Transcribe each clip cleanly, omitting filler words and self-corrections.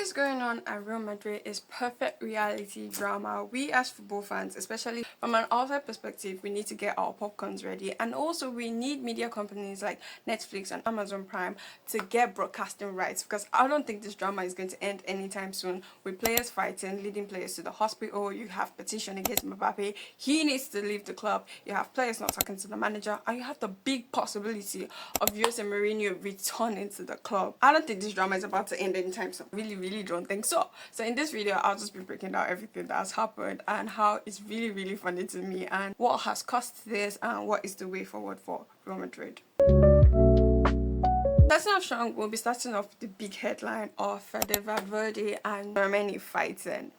is going on at Real Madrid is perfect reality drama. We as football fans, especially from an outside perspective, we need to get our popcorns ready. And also we need media companies like Netflix and Amazon Prime to get broadcasting rights, because I don't think this drama is going to end anytime soon, with players fighting, leading players to the hospital. You have petition against Mbappe. He needs to leave the club. You have players not talking to the manager. And you have the big possibility of Jose Mourinho returning to the club. I don't think this drama is about to end anytime soon. Really don't think so. So in this video, I'll just be breaking down everything that has happened and how it's really funny to me and what has caused this and what is the way forward for Real Madrid. Starting off strong, we'll be starting off with the big headline of Valverde and Germany fighting.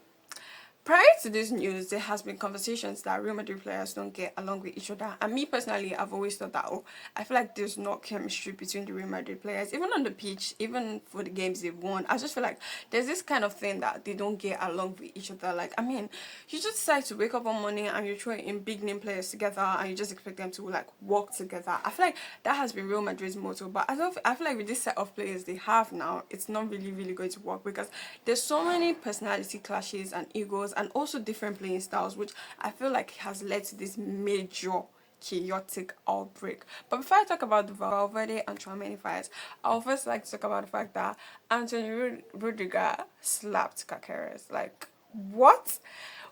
Prior to this news, there has been conversations that Real Madrid players don't get along with each other. And me personally, I've always thought that, I feel like there's no chemistry between the Real Madrid players. Even on the pitch, even for the games they've won, I just feel like there's this kind of thing that they don't get along with each other. Like, I mean, you just decide to wake up one morning and you throw in big name players together and you just expect them to, like, work together. I feel like that has been Real Madrid's motto. But I feel like with this set of players they have now, it's not really going to work, because there's so many personality clashes and egos and also different playing styles, which I feel like has led to this major chaotic outbreak. But before I talk about the Valverde and Tchouaméni fights, I'll first like to talk about the fact that Antonio Rudiger slapped Caceres. Like, what?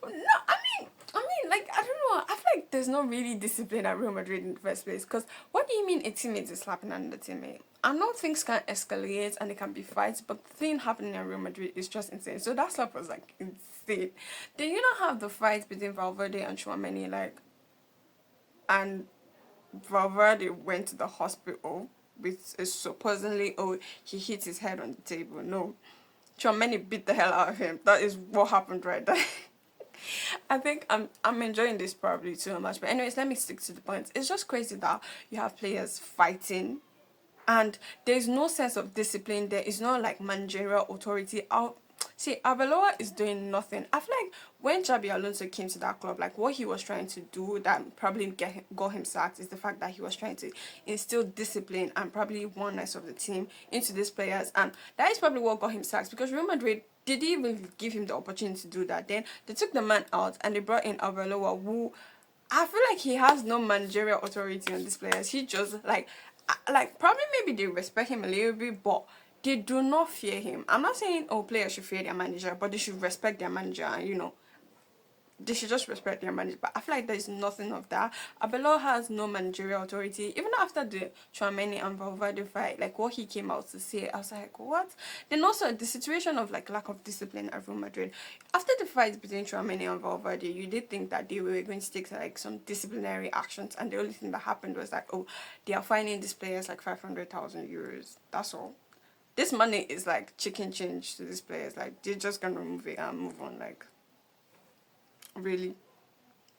No, I mean, like, I don't know. I feel like there's not really discipline at Real Madrid in the first place. Because what do you mean a teammate is slapping another teammate? I know things can escalate and there can be fights, but the thing happening at Real Madrid is just insane. So that slap was like insane. Then you don't have the fight between Valverde and Tchouaméni, like, and Valverde went to the hospital with a supposedly, he hit his head on the table. No, Tchouaméni beat the hell out of him. That is what happened right there. I think I'm enjoying this probably too much. But anyways, let me stick to the points. It's just crazy that you have players fighting and there's no sense of discipline. There is no like managerial authority. See, Arbeloa is doing nothing. I feel like when Xabi Alonso came to that club, like what he was trying to do that probably got him sacked is the fact that he was trying to instill discipline and probably oneness of the team into these players, and that is probably what got him sacked, because Real Madrid didn't even give him the opportunity to do that. Then they took the man out and they brought in Arbeloa, who I feel like he has no managerial authority on these players. He just like probably maybe they respect him a little bit, but they do not fear him. I'm not saying players should fear their manager, but they should respect their manager, and they should just respect their manager. But I feel like there's nothing of that. Arbeloa has no managerial authority. Even after the Tchouaméni and Valverde fight, like what he came out to say, I was like, what? Then also the situation of like lack of discipline at Real Madrid. After the fight between Tchouaméni and Valverde, you did think that they were going to take like some disciplinary actions, and the only thing that happened was like, they are fining these players like 500,000 euros. That's all. This money is like chicken change to these players. Like, they're just gonna remove it and move on. Like, really?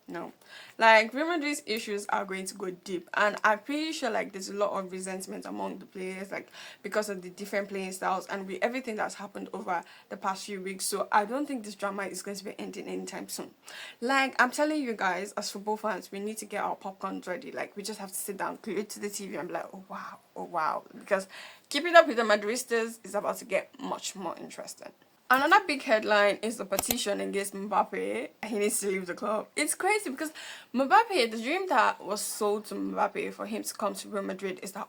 No. Like, Real Madrid's issues are going to go deep, and I'm pretty sure like there's a lot of resentment among the players, like because of the different playing styles and with everything that's happened over the past few weeks. So I don't think this drama is going to be ending anytime soon. Like, I'm telling you guys, as football fans, we need to get our popcorn ready. Like, we just have to sit down, glued to the TV and be like, oh wow, because keeping up with the Madridistas is about to get much more interesting. Another big headline is the petition against Mbappe. He needs to leave the club. It's crazy because Mbappe, the dream that was sold to Mbappe for him to come to Real Madrid is that,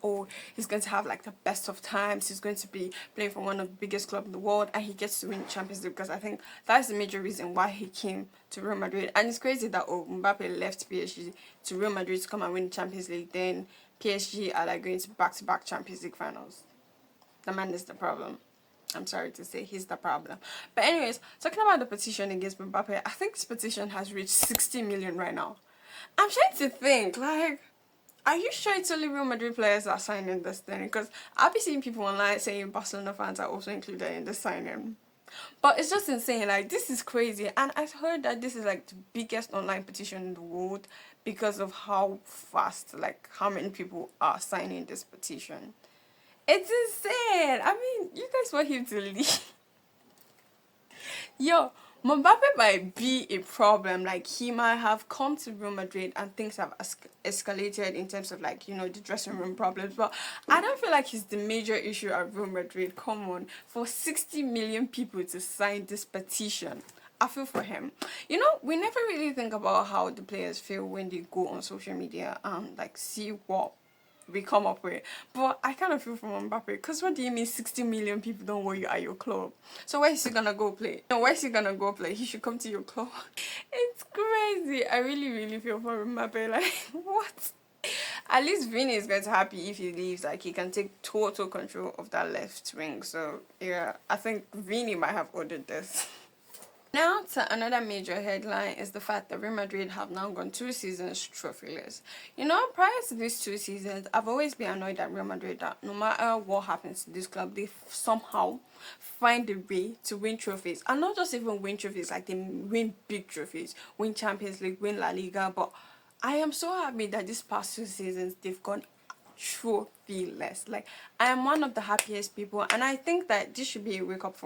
he's going to have like the best of times. He's going to be playing for one of the biggest clubs in the world and he gets to win the Champions League, because I think that's the major reason why he came to Real Madrid. And it's crazy that, Mbappe left PSG to Real Madrid to come and win the Champions League. Then PSG are like going to back-to-back Champions League finals. The man is the problem. I'm sorry to say, he's the problem. But anyways, talking about the petition against Mbappe, I think this petition has reached 60 million right now. I'm trying to think, like, are you sure it's only Real Madrid players that are signing this thing? Because I've been seeing people online saying Barcelona fans are also included in the signing. But it's just insane, like, this is crazy. And I heard that this is like the biggest online petition in the world because of how fast, like, how many people are signing this petition. It's insane. I mean, you guys want him to leave. Yo, Mbappe might be a problem. Like, he might have come to Real Madrid and things have escalated in terms of, like, you know, the dressing room problems. But I don't feel like he's the major issue at Real Madrid. Come on, for 60 million people to sign this petition, I feel for him. You know, we never really think about how the players feel when they go on social media and like see what we come up with. But I kind of feel for Mbappe, because what do you mean 60 million people don't want you at your club? So where is he gonna go play? No, where is he gonna go play? He should come to your club. It's crazy. I really, really feel for Mbappe. Like, what? At least Vinny is going to be happy if he leaves. Like, he can take total control of that left wing. So yeah, I think Vinny might have ordered this. Now to another major headline is the fact that Real Madrid have now gone 2 seasons trophyless. You know, prior to these 2 seasons, I've always been annoyed at Real Madrid that no matter what happens to this club, they somehow find a way to win trophies. And not just even win trophies, like they win big trophies, win Champions League, win La Liga. But I am so happy that these past 2 seasons, they've gone trophyless. Like, I am one of the happiest people, and I think that this should be a wake-up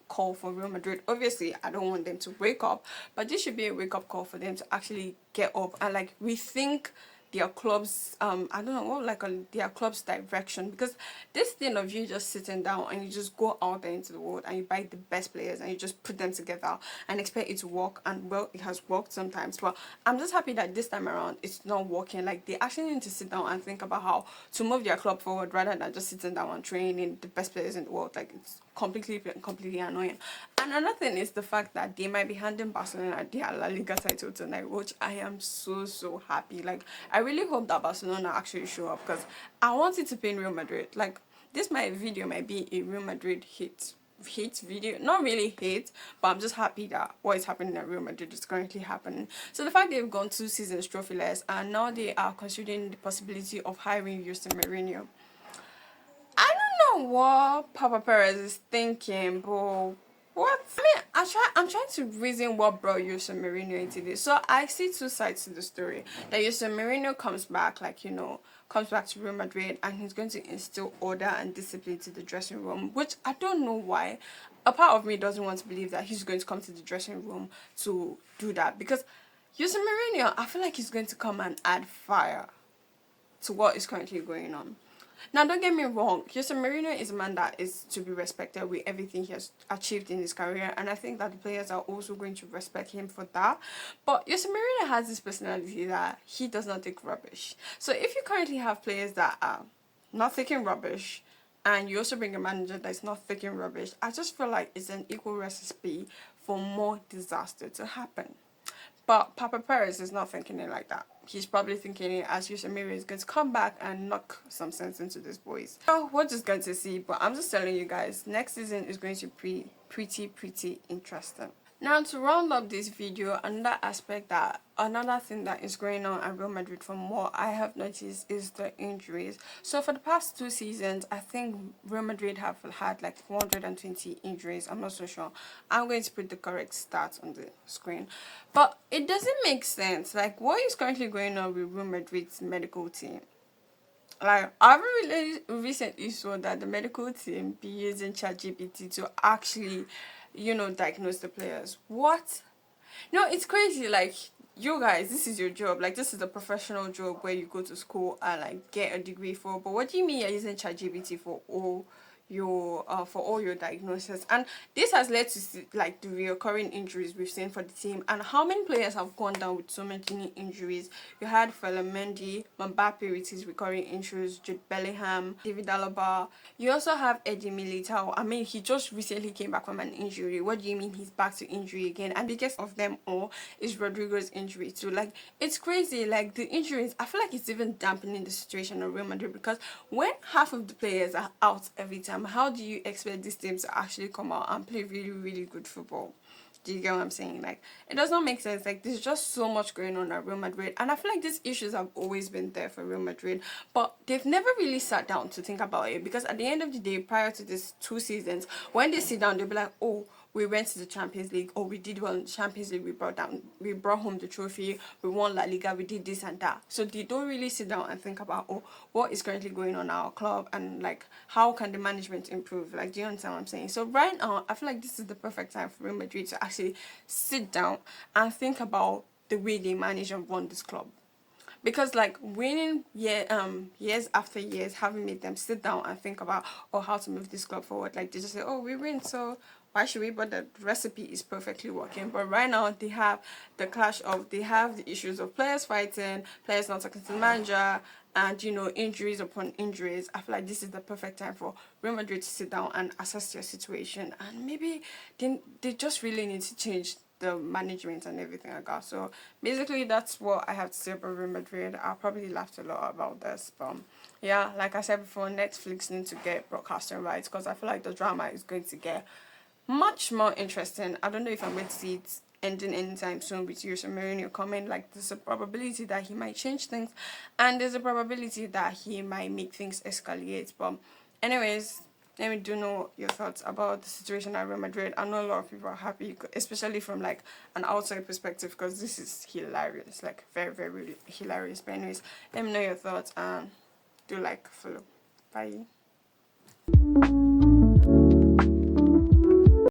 call for Real Madrid. Obviously, I don't want them to wake up, but this should be a wake-up call for them to actually get up and like rethink their club's I don't know what, like their club's direction. Because this thing of you just sitting down and you just go out there into the world and you buy the best players and you just put them together and expect it to work, and well, it has worked sometimes, but I'm just happy that this time around it's not working. Like, they actually need to sit down and think about how to move their club forward rather than just sitting down and training the best players in the world. Like, it's completely annoying. And another thing is the fact that they might be handing Barcelona their La Liga title tonight, which I am so happy. Like, I really hope that Barcelona actually show up, because I want it to be in Real Madrid. Like, this video might be a Real Madrid hate video, not really hate, but I'm just happy that what is happening at Real Madrid is currently happening. So the fact they've gone 2 seasons trophyless and now they are considering the possibility of hiring Jose Mourinho. I don't know what Papa Perez is thinking, but what? I mean, I'm trying to reason what brought Jose Mourinho into this. So I see 2 sides to the story. That Jose Mourinho comes back, like, you know, comes back to Real Madrid and he's going to instill order and discipline to the dressing room, which I don't know why. A part of me doesn't want to believe that he's going to come to the dressing room to do that, because Jose Mourinho, I feel like he's going to come and add fire to what is currently going on. Now, don't get me wrong, Jose Mourinho is a man that is to be respected with everything he has achieved in his career, and I think that the players are also going to respect him for that. But Jose Mourinho has this personality that he does not take rubbish. So if you currently have players that are not taking rubbish, and you also bring a manager that's not taking rubbish, I just feel like it's an equal recipe for more disaster to happen. But Papa Perez is not thinking it like that. He's probably thinking it as Jose Mourinho is going to come back and knock some sense into these boys. So we're just going to see, but I'm just telling you guys, next season is going to be pretty interesting. Now, to round up this video, another thing that is going on at Real Madrid from what I have noticed is the injuries. So for the past 2 seasons, I think Real Madrid have had like 420 injuries. I'm not so sure. I'm going to put the correct stats on the screen. But it doesn't make sense. Like, what is currently going on with Real Madrid's medical team? Like, I really recently saw that the medical team be using ChatGPT to actually, you know, diagnose the players. What? No, it's crazy. Like, you guys, this is your job. Like, this is a professional job where you go to school and like get a degree for. But what do you mean you're using ChatGPT for all your diagnosis? And this has led to like the recurring injuries we've seen for the team. And how many players have gone down with so many injuries? You had Mendy, Mbappe with his recurring injuries, Jude Bellingham, David Alaba. You also have Eddie Militao. I mean, he just recently came back from an injury. What do you mean he's back to injury again? And the biggest of them all is Rodrigo's injury too. Like, it's crazy. Like, the injuries, I feel like it's even dampening the situation of Real Madrid, because when half of the players are out every time, how do you expect this team to actually come out and play really good football? Do you get what I'm saying? Like, it does not make sense. Like, there's just so much going on at Real Madrid, and I feel like these issues have always been there for Real Madrid, but they've never really sat down to think about it. Because at the end of the day, prior to these 2 seasons, when they sit down, they'll be like, oh, we went to the Champions League, or we did well in the Champions League, we brought home the trophy, we won La Liga, we did this and that. So they don't really sit down and think about, oh, what is currently going on in our club, and like how can the management improve. Like, do you understand what I'm saying? So right now I feel like this is the perfect time for Real Madrid to actually sit down and think about the way they manage and run this club. Because like winning years after years haven't made them sit down and think about, oh, how to move this club forward. Like, they just say, oh, we win, so why should we? But the recipe is perfectly working. But right now they have they have the issues of players fighting, players not talking to the manager, and injuries upon injuries. I feel like this is the perfect time for Real Madrid to sit down and assess their situation, and maybe they just really need to change the management and everything like that. So basically that's what I have to say about Real Madrid. I probably laughed a lot about this, but yeah, like I said before, Netflix needs to get broadcasting rights, because I feel like the drama is going to get much more interesting. I don't know if I'm going to see it ending anytime soon with Jose Mourinho coming. Like, there's a probability that he might change things, and there's a probability that he might make things escalate. But anyways, let me do know your thoughts about the situation at Real Madrid. I know a lot of people are happy, especially from like an outside perspective, because this is hilarious, like very, very hilarious. But anyways, let me know your thoughts, and do like, follow. Bye.